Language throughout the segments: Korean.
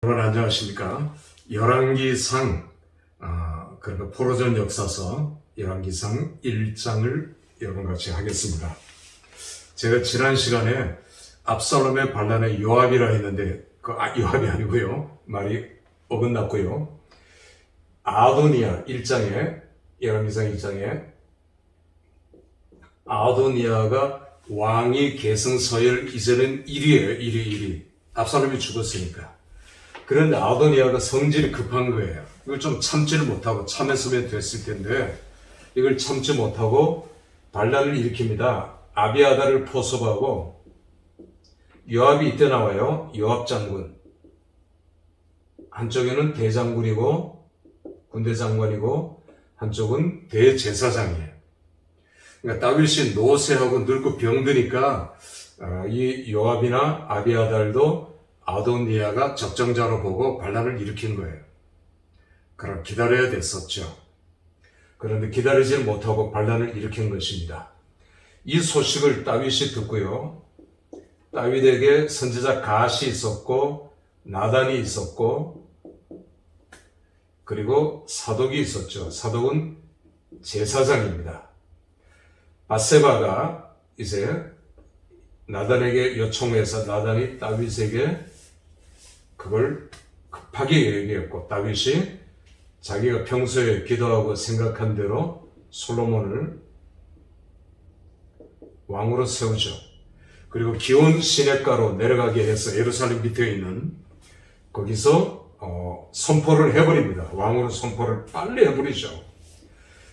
여러분 안녕하십니까? 열왕기상 그러니까 포로전 역사서 열왕기상 1장을 여러분과 같이 하겠습니다. 제가 지난 시간에 압살롬의 반란의 요압이라 했는데 요압이 아니고요. 말이 어긋났고요. 아도니아 1장에 열왕기상 1장에 아도니아가 왕위 계승 서열 이전엔 1위예요. 1위. 압살롬이 죽었으니까. 그런데 아도니아가 성질이 급한 거예요. 이걸 좀 참지를 못하고 참았으면 됐을 텐데 이걸 참지 못하고 반란을 일으킵니다. 아비아다를 포섭하고 요압이 이때 나와요. 요압 장군. 한쪽에는 대장군이고 군대 장관이고 한쪽은 대제사장이에요. 그러니까 다윗이 노쇠하고 늙고 병드니까 이 요압이나 아비아달도 아도니아가 적정자로 보고 반란을 일으킨 거예요. 그럼 기다려야 됐었죠. 그런데 기다리지 못하고 반란을 일으킨 것입니다. 이 소식을 다윗이 듣고요. 다윗에게 선지자 갓이 있었고 나단이 있었고 그리고 사독이 있었죠. 사독은 제사장입니다. 밧세바가 이제 나단에게 요청해서 나단이 다윗에게 그걸 급하게 얘기했고 다윗이 자기가 평소에 기도하고 생각한 대로 솔로몬을 왕으로 세우죠. 그리고 기온 시냇가로 내려가게 해서 예루살렘 밑에 있는 거기서 선포를 해버립니다. 왕으로 선포를 빨리 해버리죠.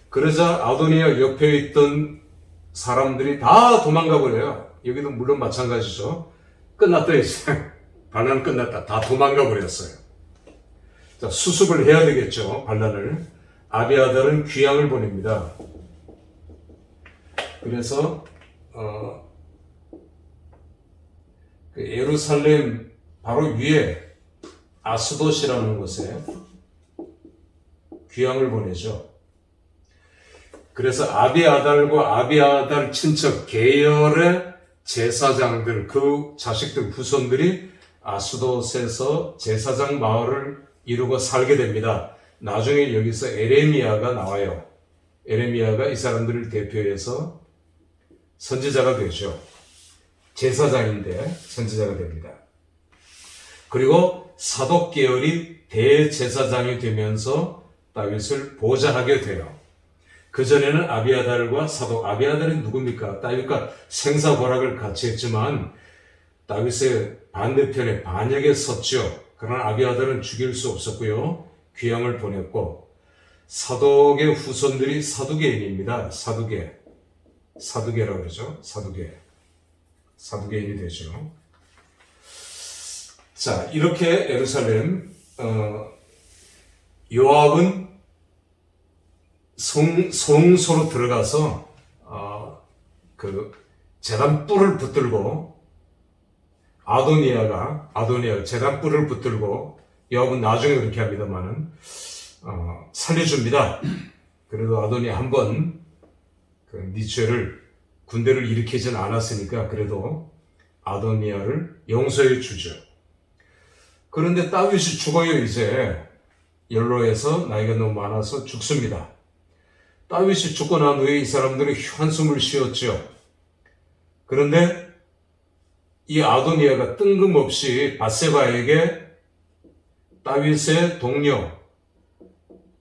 그러자 아도니아 옆에 있던 사람들이 다 도망가 버려요. 여기도 물론 마찬가지죠. 끝났다 이제. 반란 끝났다. 다 도망가 버렸어요. 자, 수습을 해야 되겠죠. 반란을. 아비아달은 귀양을 보냅니다. 그래서 예루살렘 바로 위에 아스돗이라는 곳에 귀양을 보내죠. 그래서 아비아달과 아비아달 친척 계열의 제사장들, 그 자식들, 후손들이 아스돗에서 제사장 마을을 이루고 살게 됩니다. 나중에 여기서 에레미야가 나와요. 에레미야가 이 사람들을 대표해서 선지자가 되죠. 제사장인데 선지자가 됩니다. 그리고 사독 계열이 대제사장이 되면서 다윗을 보좌하게 돼요. 그전에는 아비아달과 사독, 아비아달이 누굽니까? 다윗과 생사고락을 같이 했지만 다윗의 반대편에 반역에 섰죠. 그러나 아비아달은 죽일 수 없었고요. 귀양을 보냈고 사독의 후손들이 사두개인입니다. 사두개라고 그러죠. 사두개인이 되죠. 자, 이렇게 예루살렘 요압은 성소로 들어가서 그 제단 뿔을 붙들고 아도니아 제단 뿔을 붙들고 요압은 나중에 그렇게 합니다만은 살려줍니다. 그래도 아도니아 한번 네 죄를 군대를 일으키지는 않았으니까 그래도 아도니아를 용서해 주죠. 그런데 다윗이 죽어요. 이제 연로해서 나이가 너무 많아서 죽습니다. 다윗이 죽고 난 후에 이 사람들이 한숨을 쉬었죠. 그런데 이 아도니아가 뜬금없이 밧세바에게 다윗의 동료,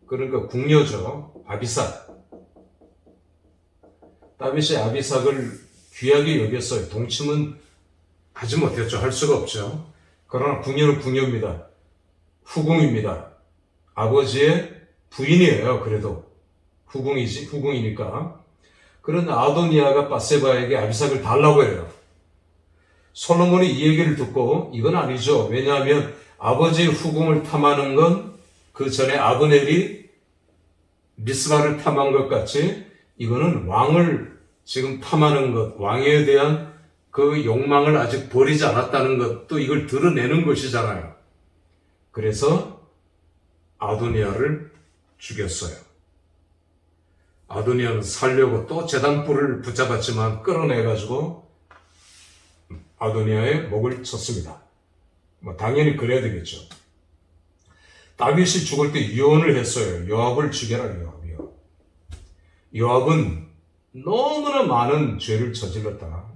그러니까 궁녀죠. 아비삭. 다윗이 아비삭을 귀하게 여겼어요. 동침은 하지 못했죠. 할 수가 없죠. 그러나 궁녀는 궁녀입니다. 후궁입니다. 아버지의 부인이에요. 그래도 후궁이니까. 그런데 아도니아가 밧세바에게 아비삭을 달라고 해요. 솔로몬이 이 얘기를 듣고 이건 아니죠. 왜냐하면 아버지의 후궁을 탐하는 건 그 전에 아브넬이 미스바를 탐한 것 같이 이거는 왕을 지금 탐하는 것, 왕에 대한 그 욕망을 아직 버리지 않았다는 것도 이걸 드러내는 것이잖아요. 그래서 아도니아를 죽였어요. 아도니아는 살려고 또 제단뿔을 붙잡았지만 끌어내가지고 아도니아의 목을 쳤습니다. 당연히 그래야 되겠죠. 다윗이 죽을 때 유언을 했어요. 요압을 죽여라, 요압이요. 요압은 너무나 많은 죄를 저질렀다.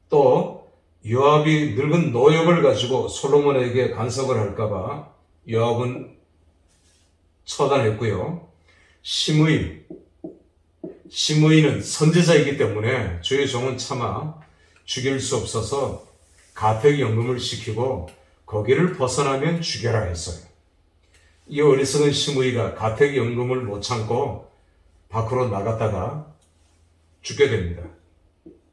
또 요압이 늙은 노역을 가지고 솔로몬에게 간섭을 할까봐 요압은 처단했고요. 시므이는 선지자이기 때문에 주의 종은 차마 죽일 수 없어서 가택연금을 시키고 거기를 벗어나면 죽여라 했어요. 이 어리석은 시므이가 가택연금을 못 참고 밖으로 나갔다가 죽게 됩니다.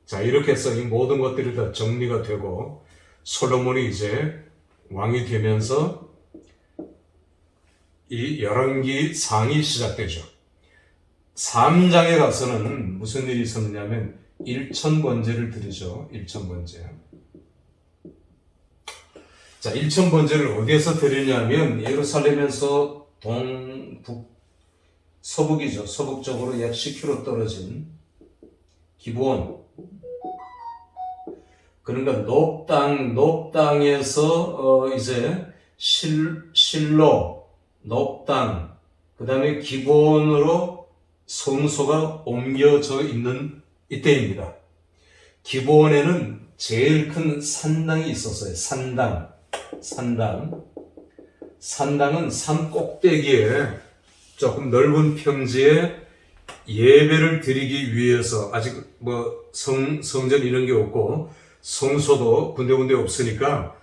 자, 이렇게 해서 이 모든 것들이 다 정리가 되고 솔로몬이 이제 왕이 되면서 이 열왕기 상이 시작되죠. 3장에 가서는 무슨 일이 있었느냐면 일천번제를 드리죠. 일천번제. 자, 일천번제를 어디에서 드리냐면 예루살렘에서 서북이죠. 서북쪽으로 약 10km 떨어진 기브온. 그러니까 높당에서 이제 실로, 높당, 그 다음에 기브온으로 성소가 옮겨져 있는 이때입니다. 기브온에는 제일 큰 산당이 있었어요. 산당은 산 꼭대기에 조금 넓은 평지에 예배를 드리기 위해서 아직 성전 이런 게 없고 성소도 군데군데 없으니까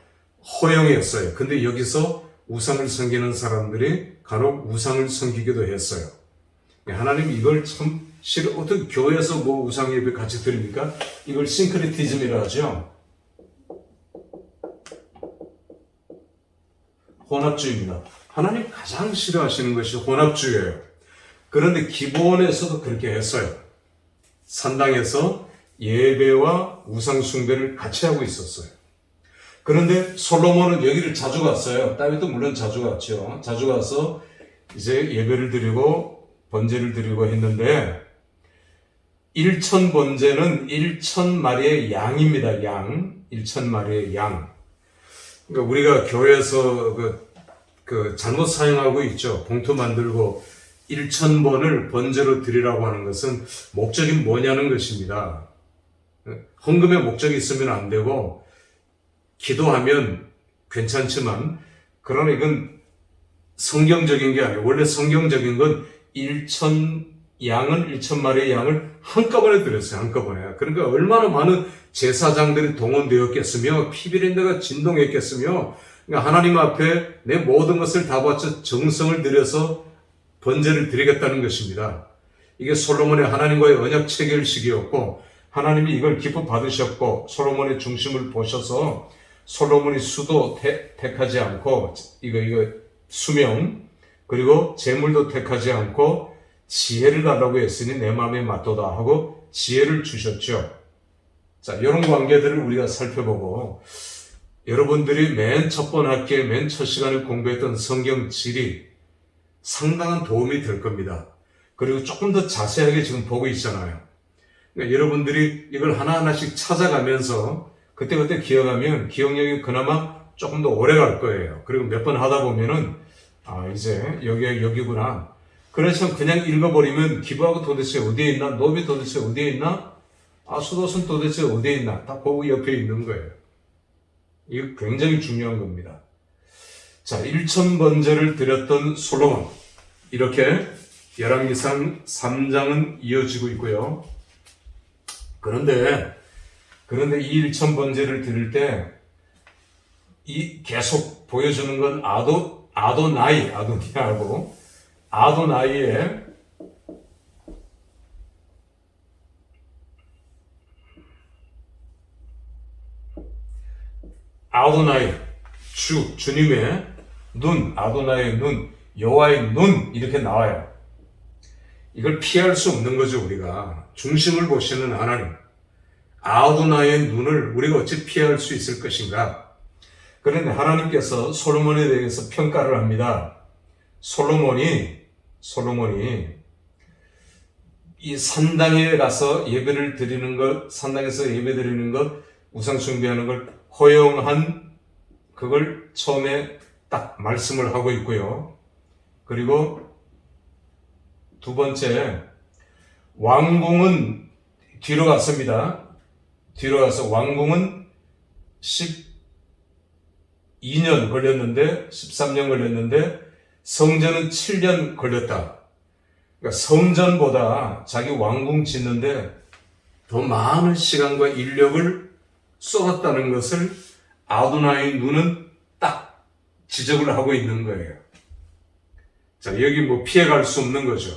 허용이었어요. 근데 여기서 우상을 섬기는 사람들이 간혹 우상을 섬기기도 했어요. 하나님이 이걸 참 싫어. 어떻게 교회에서 우상 예배 같이 드립니까? 이걸 싱크리티즘이라 하죠. 혼합주의입니다. 하나님 가장 싫어하시는 것이 혼합주의예요. 그런데 기브온에서도 그렇게 했어요. 산당에서 예배와 우상 숭배를 같이 하고 있었어요. 그런데 솔로몬은 여기를 자주 갔어요. 다윗도 물론 자주 갔죠. 자주 가서 이제 예배를 드리고 번제를 드리고 했는데 1,000번제는 1,000마리의 양입니다. 양. 1,000마리의 양. 그러니까 우리가 교회에서 잘못 사용하고 있죠. 봉투 만들고 1,000번을 번제로 드리라고 하는 것은 목적이 뭐냐는 것입니다. 헌금의 목적이 있으면 안 되고 기도하면 괜찮지만 그러나 이건 성경적인 게 아니에요. 원래 성경적인 건 1,000마리의 양을 한꺼번에 드렸어요. 한꺼번에. 그러니까 얼마나 많은 제사장들이 동원되었겠으며 피비린내가 진동했겠으며 그러니까 하나님 앞에 내 모든 것을 다 바쳐 정성을 들여서 번제를 드리겠다는 것입니다. 이게 솔로몬의 하나님과의 언약 체결식이었고 하나님이 이걸 기뻐 받으셨고 솔로몬의 중심을 보셔서 솔로몬이 수도 택하지 않고 이거 수명 그리고 재물도 택하지 않고 지혜를 달라고 했으니 내 마음에 맞도다 하고 지혜를 주셨죠. 자, 이런 관계들을 우리가 살펴보고 여러분들이 맨 첫 번 학기에 맨 첫 시간에 공부했던 성경 지리 상당한 도움이 될 겁니다. 그리고 조금 더 자세하게 지금 보고 있잖아요. 그러니까 여러분들이 이걸 하나하나씩 찾아가면서 그때그때 기억하면 기억력이 그나마 조금 더 오래 갈 거예요. 그리고 몇 번 하다 보면은 이제 여기구나. 그래서 그냥 읽어버리면 기부하고 도대체 어디에 있나? 노비 도대체 어디에 있나? 수도선 도대체 어디에 있나? 다 거기 옆에 있는 거예요. 이거 굉장히 중요한 겁니다. 자, 1,000번제를 드렸던 솔로몬. 이렇게 열왕기상 3장은 이어지고 있고요. 그런데 이 1,000번제를 드릴 때 이 계속 보여주는 건 아도니아하고 아도나이의 아도나이 주님의 눈, 아도나이의 눈, 여호와의 눈 이렇게 나와요. 이걸 피할 수 없는 거죠. 우리가 중심을 보시는 하나님 아도나이의 눈을 우리가 어찌 피할 수 있을 것인가? 그런데 하나님께서 솔로몬에 대해서 평가를 합니다. 솔로몬이 이 산당에 가서 예배를 드리는 것, 산당에서 예배 드리는 것, 우상 숭배하는 걸 허용한 그걸 처음에 딱 말씀을 하고 있고요. 그리고 두 번째, 왕궁은 뒤로 갔습니다. 뒤로 가서 왕궁은 12년 걸렸는데, 13년 걸렸는데 성전은 7년 걸렸다. 그러니까 성전보다 자기 왕궁 짓는데 더 많은 시간과 인력을 쏟았다는 것을 아도나이의 눈은 딱 지적을 하고 있는 거예요. 자, 여기 뭐 피해갈 수 없는 거죠.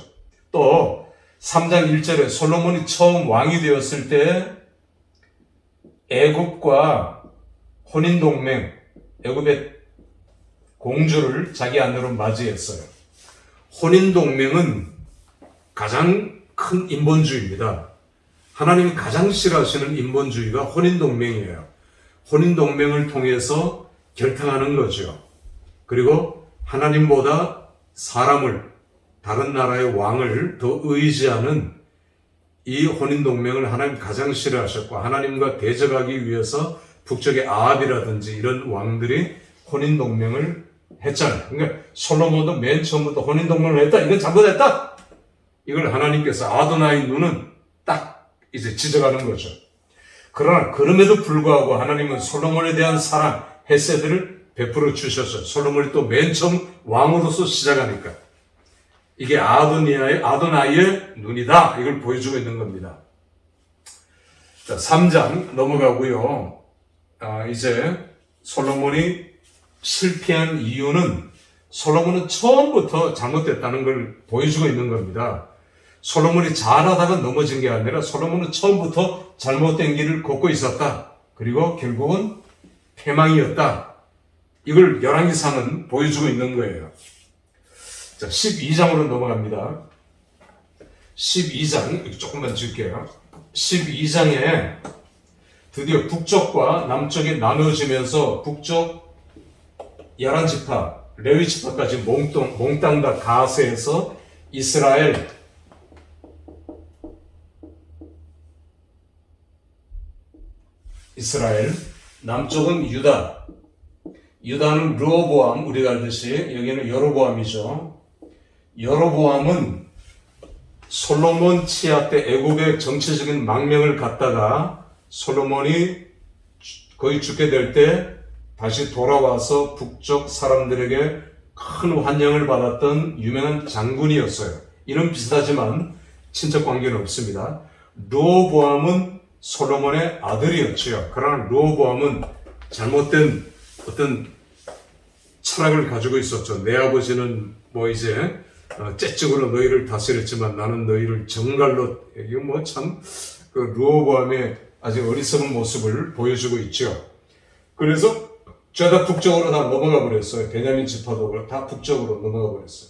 또 3장 1절에 솔로몬이 처음 왕이 되었을 때 애굽과 혼인동맹, 애굽의 공주를 자기 아내로 맞이했어요. 혼인동맹은 가장 큰 인본주의입니다. 하나님이 가장 싫어하시는 인본주의가 혼인동맹이에요. 혼인동맹을 통해서 결탁하는 거죠. 그리고 하나님보다 사람을, 다른 나라의 왕을 더 의지하는 이 혼인동맹을 하나님 가장 싫어하셨고, 하나님과 대적하기 위해서 북쪽의 아합이라든지 이런 왕들이 혼인동맹을 했잖아요. 그러니까 솔로몬도 맨 처음부터 혼인동맹을 했다, 이건 잘못했다, 이걸 하나님께서 아도나이 눈은 딱 이제 지적하는 거죠. 그러나 그럼에도 불구하고 하나님은 솔로몬에 대한 사랑, 헤세드를 베풀어 주셨어요. 솔로몬이 또 맨 처음 왕으로서 시작하니까 이게 아도나이의 눈이다, 이걸 보여주고 있는 겁니다. 자, 3장 넘어가고요. 이제 솔로몬이 실패한 이유는 솔로몬은 처음부터 잘못됐다는 걸 보여주고 있는 겁니다. 솔로몬이 잘하다가 넘어진 게 아니라 솔로몬은 처음부터 잘못된 길을 걷고 있었다. 그리고 결국은 패망이었다. 이걸 열왕기상은 보여주고 있는 거예요. 자, 12장으로 넘어갑니다. 12장, 조금만 줄게요. 12장에 드디어 북쪽과 남쪽이 나누어지면서 북쪽 11지파, 레위지파까지 몽땅 다 가세해서 이스라엘, 남쪽은 유다는 르호보암, 우리가 알듯이 여기는 여로보암이죠. 여로보암은 솔로몬 치하 때 애굽의 정치적인 망명을 갖다가 솔로몬이 거의 죽게 될 때 다시 돌아와서 북쪽 사람들에게 큰 환영을 받았던 유명한 장군이었어요. 이름 비슷하지만 친척 관계는 없습니다. 르호보암은 솔로몬의 아들이었죠. 그러나 르호보암은 잘못된 어떤 철학을 가지고 있었죠. 내 아버지는 뭐 이제 째찍으로 너희를 다스렸지만 나는 너희를 정갈로, 이거 뭐 참 그 르호보암의 아주 어리석은 모습을 보여주고 있죠. 그래서 죄다 북쪽으로 다 넘어가 버렸어요. 베냐민 지파도 다 북쪽으로 넘어가 버렸어요.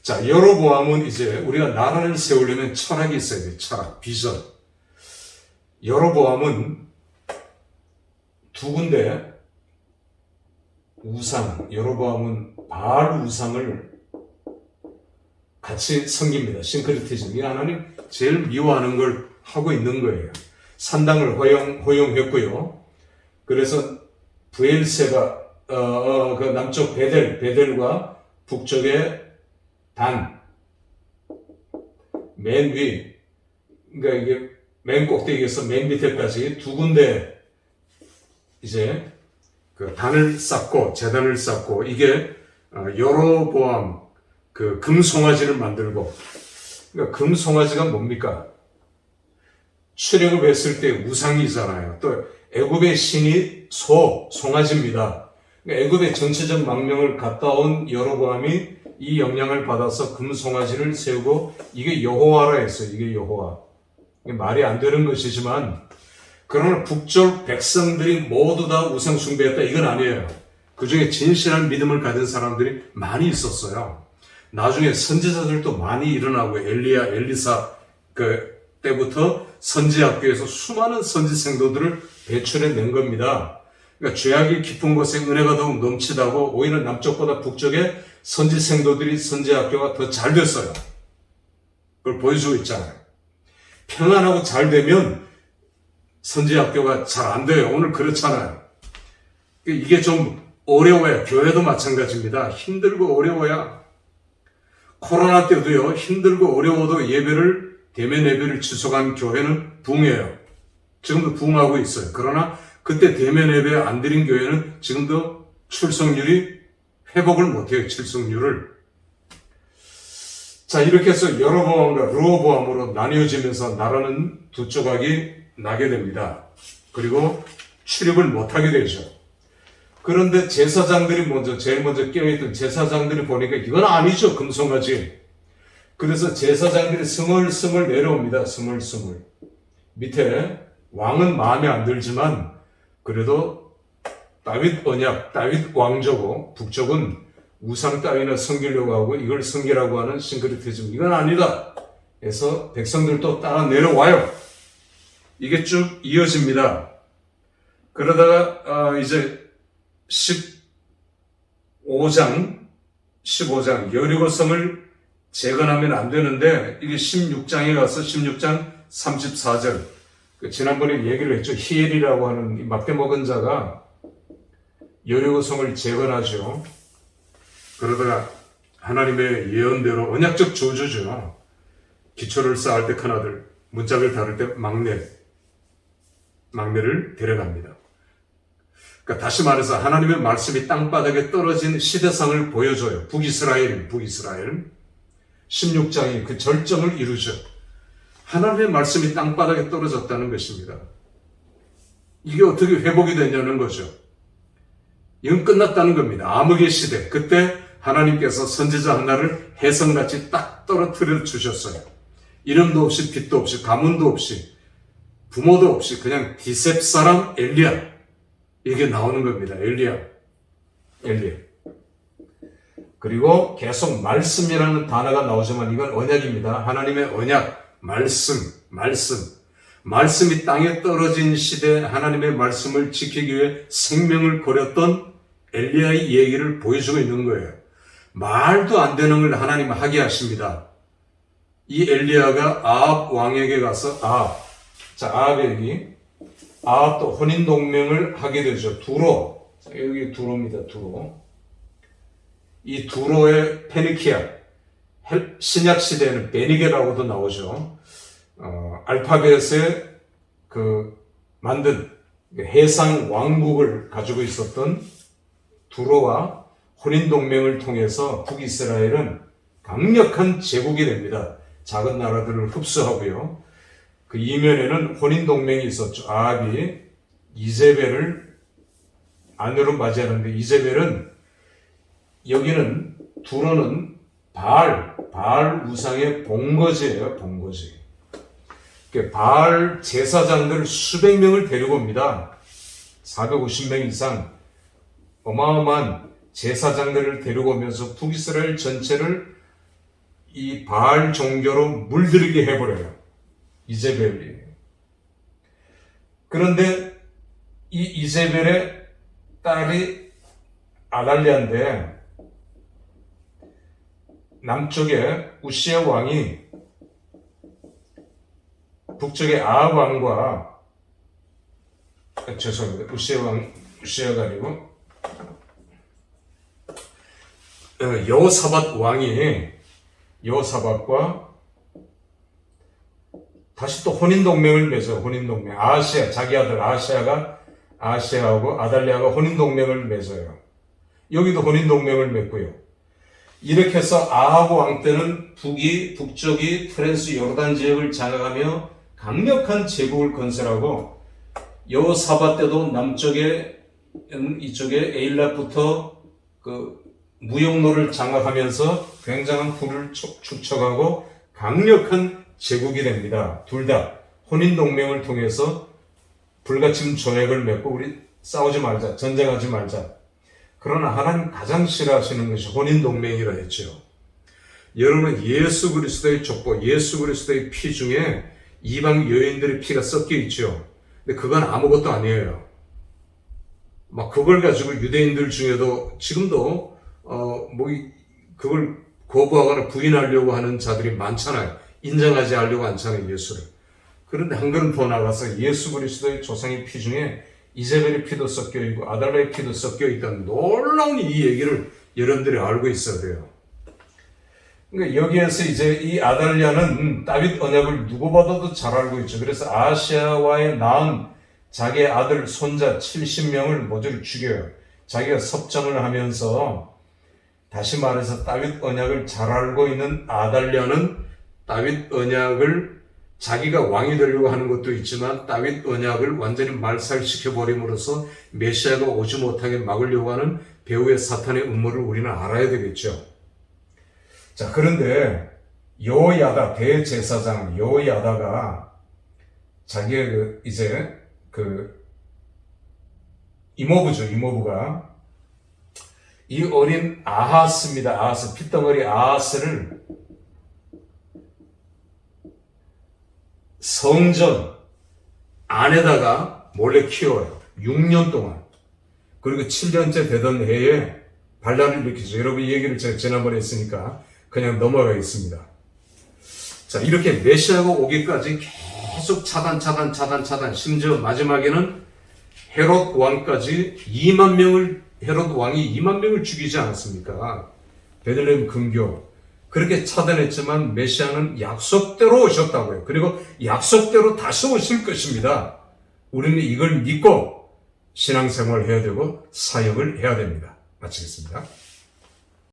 자, 여로보암은 이제 우리가 나라를 세우려면 철학이 있어야 돼요. 철학, 비전. 여로보암은 두 군데 우상, 여로보암은 바알 우상을 같이 섬깁니다. 싱크리티즘. 이 하나님 제일 미워하는 걸 하고 있는 거예요. 산당을 허용했고요. 그래서 브엘세바, 그 남쪽 베델과 북쪽의 단, 맨 위, 그러니까 이게 맨 꼭대기에서 맨 밑에까지 두 군데 이제 그 단을 쌓고 제단을 쌓고, 이게 여로보암 그 금송아지를 만들고, 그러니까 금송아지가 뭡니까? 출애굽 했을 때 우상이잖아요. 또 애굽의 신이 송아지입니다. 그러니까 애굽의 전체적 망명을 갔다 온 여로보암이 이 영향을 받아서 금송아지를 세우고, 이게 여호와라 했어요. 이게 여호와. 이게 말이 안 되는 것이지만, 그러나 북쪽 백성들이 모두 다 우상 숭배했다, 이건 아니에요. 그 중에 진실한 믿음을 가진 사람들이 많이 있었어요. 나중에 선지자들도 많이 일어나고, 엘리사 그 때부터 선지학교에서 수많은 선지 생도들을 배출해낸 겁니다. 그러니까 죄악이 깊은 곳에 은혜가 더욱 넘치다고, 오히려 남쪽보다 북쪽에 선지 생도들이, 선지학교가 더 잘 됐어요. 그걸 보여주고 있잖아요. 평안하고 잘 되면 선지학교가 잘 안 돼요. 오늘 그렇잖아요. 이게 좀 어려워야, 교회도 마찬가지입니다. 힘들고 어려워야, 코로나 때도요, 힘들고 어려워도 대면 예배를 지속한 교회는 붕해요. 지금도 붕하고 있어요. 그러나 그때 대면 예배 안 드린 교회는 지금도 출석률이 회복을 못해요. 출석률을. 자, 이렇게 해서 여로보암과 르호보암으로 나뉘어지면서 나라는 두 조각이 나게 됩니다. 그리고 출입을 못하게 되죠. 그런데 제사장들이 제일 먼저 깨어있던 제사장들이 보니까 이건 아니죠. 금송아지. 그래서 제사장들이 스멀스멀 내려옵니다. 스멀스멀. 밑에 왕은 마음에 안 들지만 그래도 다윗 언약, 다윗 왕조고 북쪽은 우상 따위나 섬기려고 하고 이걸 섬기라고 하는 싱크리티즘, 이건 아니다. 그래서 백성들도 따라 내려와요. 이게 쭉 이어집니다. 그러다가 이제 15장 여리고성을 재건하면 안 되는데 이게 16장에 가서 16장 34절 지난번에 얘기를 했죠. 히엘이라고 하는 막대 먹은 자가 여리고성을 재건하죠. 그러다가 하나님의 예언대로 언약적 저주죠. 기초를 쌓을 때 큰아들, 문짝을 다룰 때 막내를 데려갑니다. 그러니까 다시 말해서 하나님의 말씀이 땅바닥에 떨어진 시대상을 보여줘요. 북이스라엘. 16장이 그 절정을 이루죠. 하나님의 말씀이 땅바닥에 떨어졌다는 것입니다. 이게 어떻게 회복이 되냐는 거죠. 이건 끝났다는 겁니다. 암흑의 시대. 그때 하나님께서 선지자 하나를 혜성같이 딱 떨어뜨려 주셨어요. 이름도 없이 빛도 없이 가문도 없이 부모도 없이 그냥 디셉 사람 엘리야. 이게 나오는 겁니다. 엘리야. 그리고 계속 말씀이라는 단어가 나오지만 이건 언약입니다. 하나님의 언약, 말씀이 땅에 떨어진 시대에 하나님의 말씀을 지키기 위해 생명을 버렸던 엘리야의 얘기를 보여주고 있는 거예요. 말도 안 되는 걸 하나님은 하게 하십니다. 이 엘리야가 아합 왕에게 가서 아합도 혼인동맹을 하게 되죠. 두로. 여기 두로입니다. 두로. 이 두로의 페니키아, 신약 시대에는 베니게라고도 나오죠. 알파벳에 만든 해상 왕국을 가지고 있었던 두로와 혼인동맹을 통해서 북이스라엘은 강력한 제국이 됩니다. 작은 나라들을 흡수하고요. 그 이면에는 혼인동맹이 있었죠. 아합이 이세벨을 아내로 맞이하는데 이세벨은 여기는 두로는 바알 우상의 본거지예요. 본거지. 바알 제사장들 수백 명을 데리고 옵니다. 450명 이상 어마어마한 제사장들을 데리고 오면서 북이스라엘 전체를 이 바알 종교로 물들이게 해버려요. 이세벨이. 그런데 이 이세벨의 딸이 아달랴인데 남쪽에 우시아 왕이 북쪽에 아합 왕과 죄송합니다. 우시아가 아니고 여호사밧 왕이 여호사밧과 다시 또 혼인동맹을 맺어요. 혼인동맹. 아하시아, 자기 아들 아하시아하고 아달랴가 혼인동맹을 맺어요. 여기도 혼인동맹을 맺고요. 이렇게 해서 아하브 왕 때는 북쪽이 프랑스 요르단 지역을 장악하며 강력한 제국을 건설하고 여호사밧 때도 이쪽에 에일랏부터 무역로를 장악하면서 굉장한 부를 축적하고 강력한 제국이 됩니다. 둘 다 혼인동맹을 통해서 불가침 조약을 맺고 우리 싸우지 말자, 전쟁하지 말자. 그러나 하나님 가장 싫어하시는 것이 혼인동맹이라 했죠. 여러분 예수 그리스도의 족보, 예수 그리스도의 피 중에 이방 여인들의 피가 섞여 있죠. 근데 그건 아무것도 아니에요. 그걸 가지고 유대인들 중에도 지금도 그걸 거부하거나 부인하려고 하는 자들이 많잖아요. 인정하지 않으려고 않잖아요, 예수를. 그런데 한 걸음 더 나가서 예수 그리스도의 조상의 피 중에 이세벨의 피도 섞여 있고 아달랴의 피도 섞여 있다는 놀라운 이 얘기를 여러분들이 알고 있어야 돼요. 그러니까 여기에서 이제 이 아달랴는 다윗 언약을 누구 봐도 잘 알고 있죠. 그래서 아하시아와의 낳은 자기의 아들 손자 70명을 모조리 죽여요. 자기가 섭정을 하면서, 다시 말해서 다윗 언약을 잘 알고 있는 아달랴는 다윗 언약을, 자기가 왕이 되려고 하는 것도 있지만 다윗 언약을 완전히 말살시켜버림으로써 메시아가 오지 못하게 막으려고 하는 배후의 사탄의 음모를 우리는 알아야 되겠죠. 자, 그런데 여호야다 대제사장 여호야다가 자기의 이모부가 이 어린 아하스입니다. 아하스, 핏덩어리 아하스를 성전 안에다가 몰래 키워요. 6년 동안. 그리고 7년째 되던 해에 반란을 일으키죠. 여러분 이 얘기를 제가 지난번에 했으니까 그냥 넘어가겠습니다. 자, 이렇게 메시아가 오기까지 계속 차단, 심지어 마지막에는 헤롯 왕까지 헤롯 왕이 2만 명을 죽이지 않았습니까? 베들레헴 근교. 그렇게 차단했지만 메시아는 약속대로 오셨다고요. 그리고 약속대로 다시 오실 것입니다. 우리는 이걸 믿고 신앙생활을 해야 되고 사역을 해야 됩니다. 마치겠습니다.